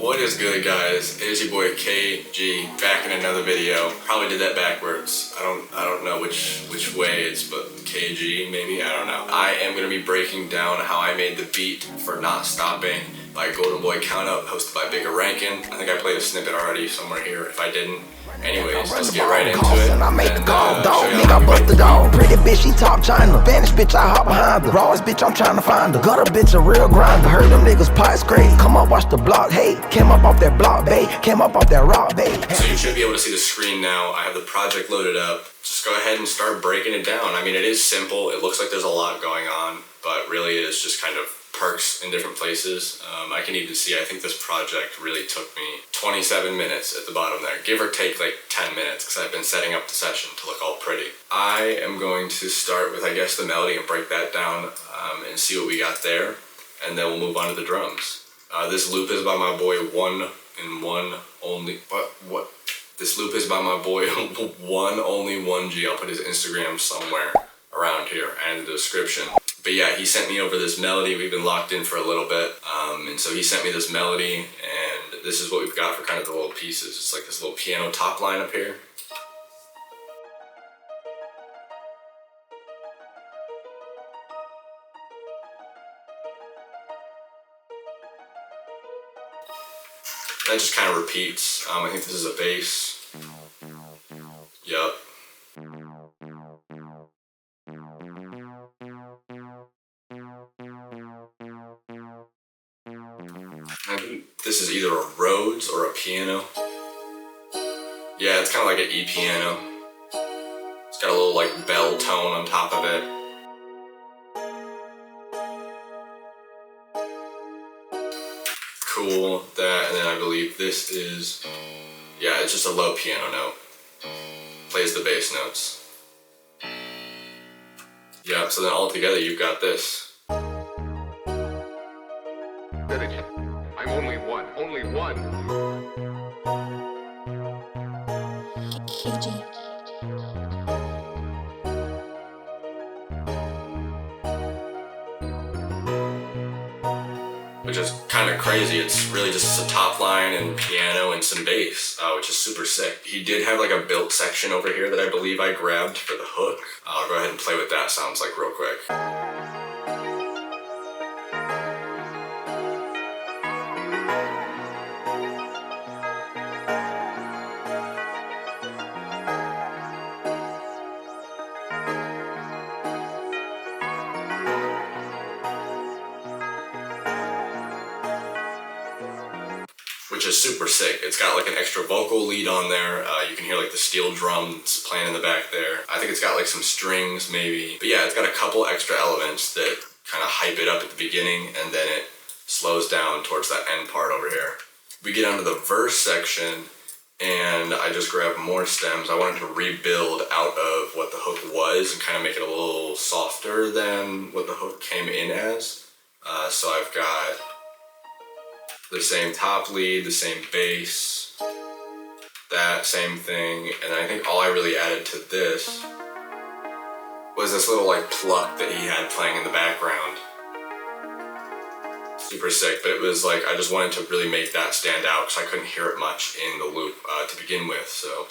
What is good, guys? It is your boy KG back in another video. Probably did that backwards. I don't know which way it's, but KG maybe, I don't know. I am gonna be breaking down how I made the beat for Not Stopping by Goldenboy Countup, hosted by Bigger Rankin. I think I played a snippet already somewhere here. If I didn't, anyways, let's get right into it. I make the call, dog. Nigga, I bust the dog. Pretty bitch, she top China. Spanish bitch, I hop behind her. Rawest bitch, I'm trying to find her. Got a bitch, a real grinder. Heard them niggas pipes great. Come up, watch the block. Hey, came up off that block, babe. Came up off that rock, babe. So you should be able to see the screen now. I have the project loaded up. Just go ahead and start breaking it down. I mean, it is simple. It looks like there's a lot going on, but really it is just kind of perks in different places. I can even see, I think this project really took me 27 minutes at the bottom there, give or take like 10 minutes, because I've been setting up the session to look all pretty. I am going to start with, I guess, the melody and break that down and see what we got there, and then we'll move on to the drums. This loop is by my boy One and One Only, what? This loop is by my boy One Only 1G. I'll put his Instagram somewhere around here and in the description. But yeah, he sent me over this melody. We've been locked in for a little bit. And so he sent me this melody, and this is what we've got for kind of the little pieces. It's like this little piano top line up here. That just kind of repeats. I think this is a bass. Yup. I think this is either a Rhodes or a piano. Yeah, it's kind of like an E piano. It's got a little like bell tone on top of it. Cool, that, and then I believe this is, yeah, it's just a low piano note. Plays the bass notes. Yeah, so then all together you've got this. I'm only one. KG. Which is kind of crazy. It's really just a top line and piano and some bass, which is super sick. He did have like a built section over here that I believe I grabbed for the hook. I'll go ahead and play what that sounds like real quick. Which is super sick. It's got like an extra vocal lead on there. You can hear like the steel drums playing in the back there. I think it's got like some strings maybe. But yeah, it's got a couple extra elements that kind of hype it up at the beginning, and then it slows down towards that end part over here. We get onto the verse section, and I just grabbed more stems. I wanted to rebuild out of what the hook was and kind of make it a little softer than what the hook came in as. So I've got the same top lead, the same bass, that same thing, and then I think all I really added to this was this little like pluck that he had playing in the background. Super sick, but it was like I just wanted to really make that stand out because I couldn't hear it much in the loop to begin with, so.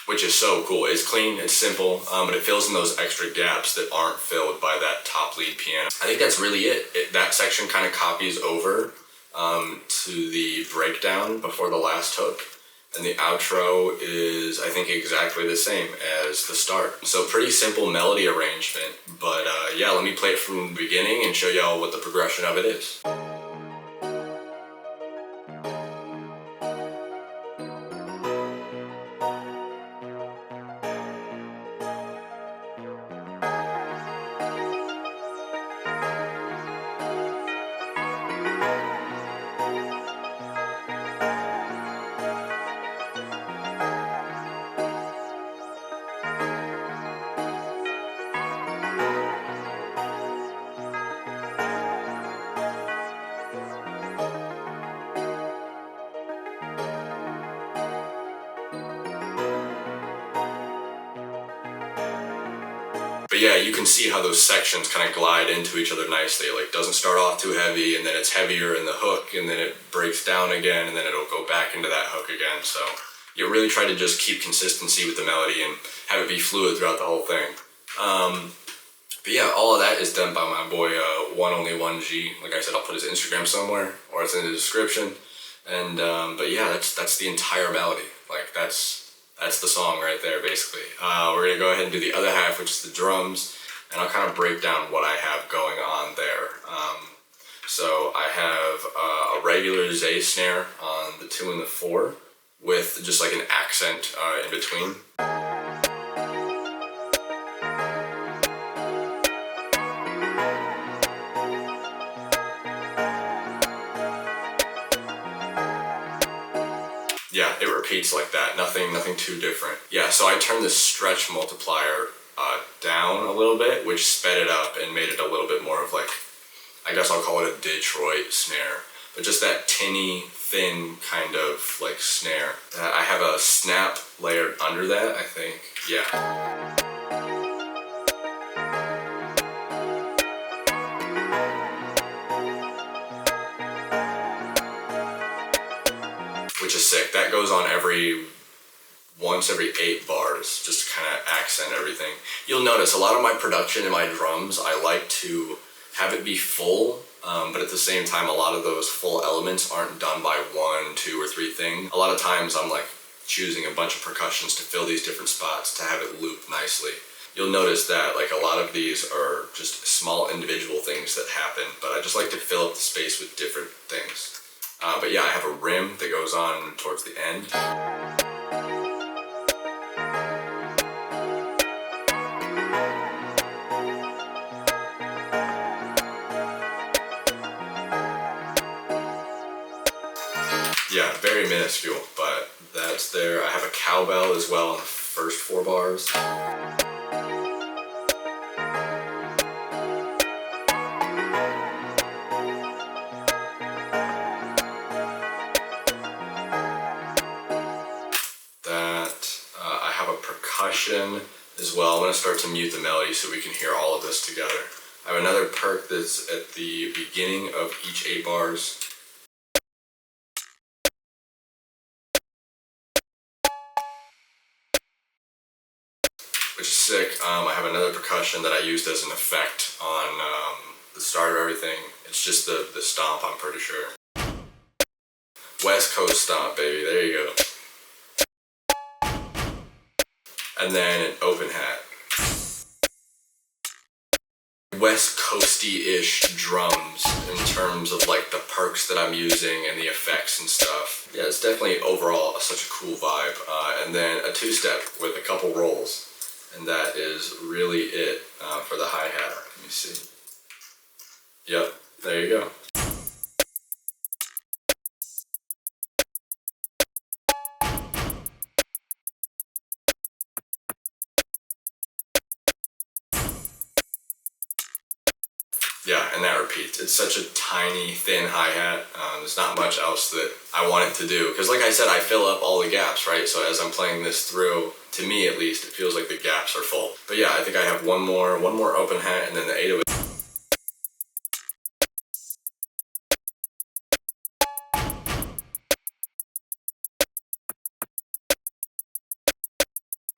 Which is so cool. It's clean, it's simple, but it fills in those extra gaps that aren't filled by that top lead piano. I think that's really it. That section kind of copies over to the breakdown before the last hook, and the outro is, I think, exactly the same as the start. So pretty simple melody arrangement, but yeah, let me play it from the beginning and show y'all what the progression of it is. But yeah, you can see how those sections kind of glide into each other nicely. It like doesn't start off too heavy, and then it's heavier in the hook, and then it breaks down again, and then it'll go back into that hook again. So you really try to just keep consistency with the melody and have it be fluid throughout the whole thing. But yeah, all of that is done by my boy One Only One G. Like I said, I'll put his Instagram somewhere, or it's in the description. And but yeah, that's the entire melody. Like that's the song right there, basically. We're gonna go ahead and do the other half, which is the drums, and I'll kind of break down what I have going on there. So I have a regular Z snare on the 2 and the 4, with just like an accent in between. Yeah, it repeats like that. Nothing too different. Yeah, so I turned the stretch multiplier down a little bit, which sped it up and made it a little bit more of like, I guess I'll call it a Detroit snare, but just that tinny, thin kind of like snare. I have a snap layered under that, I think. Yeah. Which is sick. That goes on once every 8 bars, just to kind of accent everything. You'll notice a lot of my production in my drums, I like to have it be full, but at the same time, a lot of those full elements aren't done by 1, 2, or 3 things. A lot of times I'm like choosing a bunch of percussions to fill these different spots to have it loop nicely. You'll notice that like a lot of these are just small individual things that happen, but I just like to fill up the space with different things. But yeah, I have a rim that goes on towards the end. Yeah, very minuscule, but that's there. I have a cowbell as well on the first 4 bars. I have a percussion as well. I'm going to start to mute the melody so we can hear all of this together. I have another perk that's at the beginning of each 8 bars. Which is sick. I have another percussion that I used as an effect on the start of everything. It's just the stomp, I'm pretty sure. West Coast stomp, baby. There you go. And then an open hat. West Coasty-ish drums in terms of like the perks that I'm using and the effects and stuff. Yeah, it's definitely overall such a cool vibe. And then a 2-step with a couple rolls. And that is really it for the hi-hat. Let me see. Yep, there you go. Yeah, and that repeats. It's such a tiny, thin hi-hat. There's not much else that I want it to do. Because like I said, I fill up all the gaps, right? So as I'm playing this through, to me at least, it feels like the gaps are full. But yeah, I think I have one more open hat, and then the 808.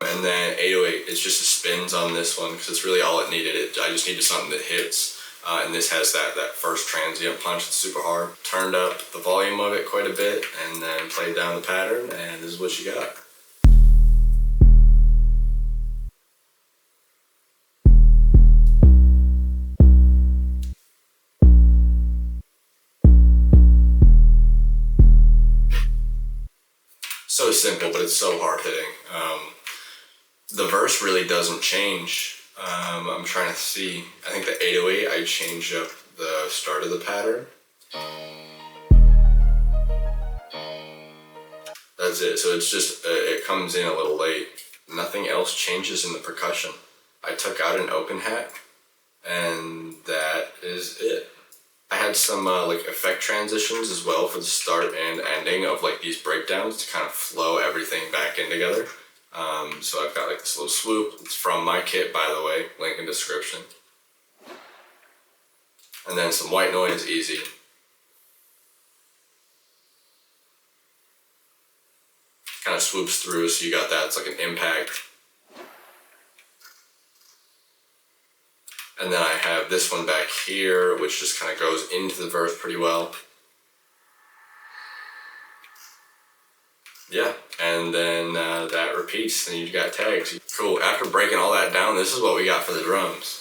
And then 808, it's just the spins on this one, because it's really all it needed. I just needed something that hits. And this has that first transient punch that's super hard. Turned up the volume of it quite a bit, and then played down the pattern, and this is what you got. So simple, but it's so hard hitting. The verse really doesn't change. I'm trying to see. I think the 808, I changed up the start of the pattern. That's it. So it's just, it comes in a little late. Nothing else changes in the percussion. I took out an open hat, and that is it. I had some like effect transitions as well for the start and ending of like these breakdowns to kind of flow everything back in together. So I've got like this little swoop. It's from my kit, by the way, link in description. And then some white noise, easy. Kind of swoops through, so you got that, it's like an impact. And then I have this one back here, which just kind of goes into the verse pretty well. Yeah, and then that repeats, and you got tags. Cool, after breaking all that down, this is what we got for the drums.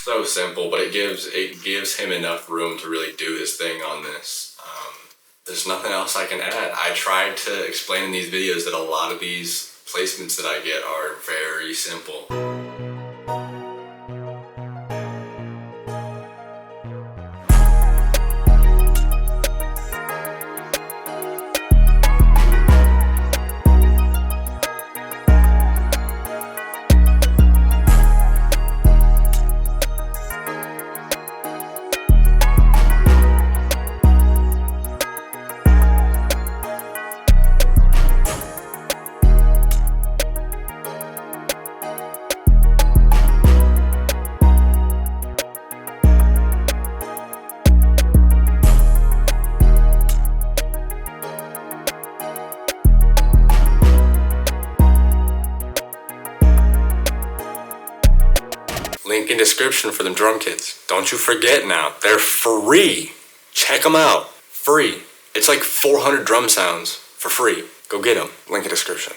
So simple, but it gives him enough room to really do his thing on this. There's nothing else I can add. I tried to explain in these videos that a lot of these placements that I get are very simple. Link in description for them drum kits. Don't you forget now, they're free. Check them out, free. It's like 400 drum sounds for free. Go get them, link in description.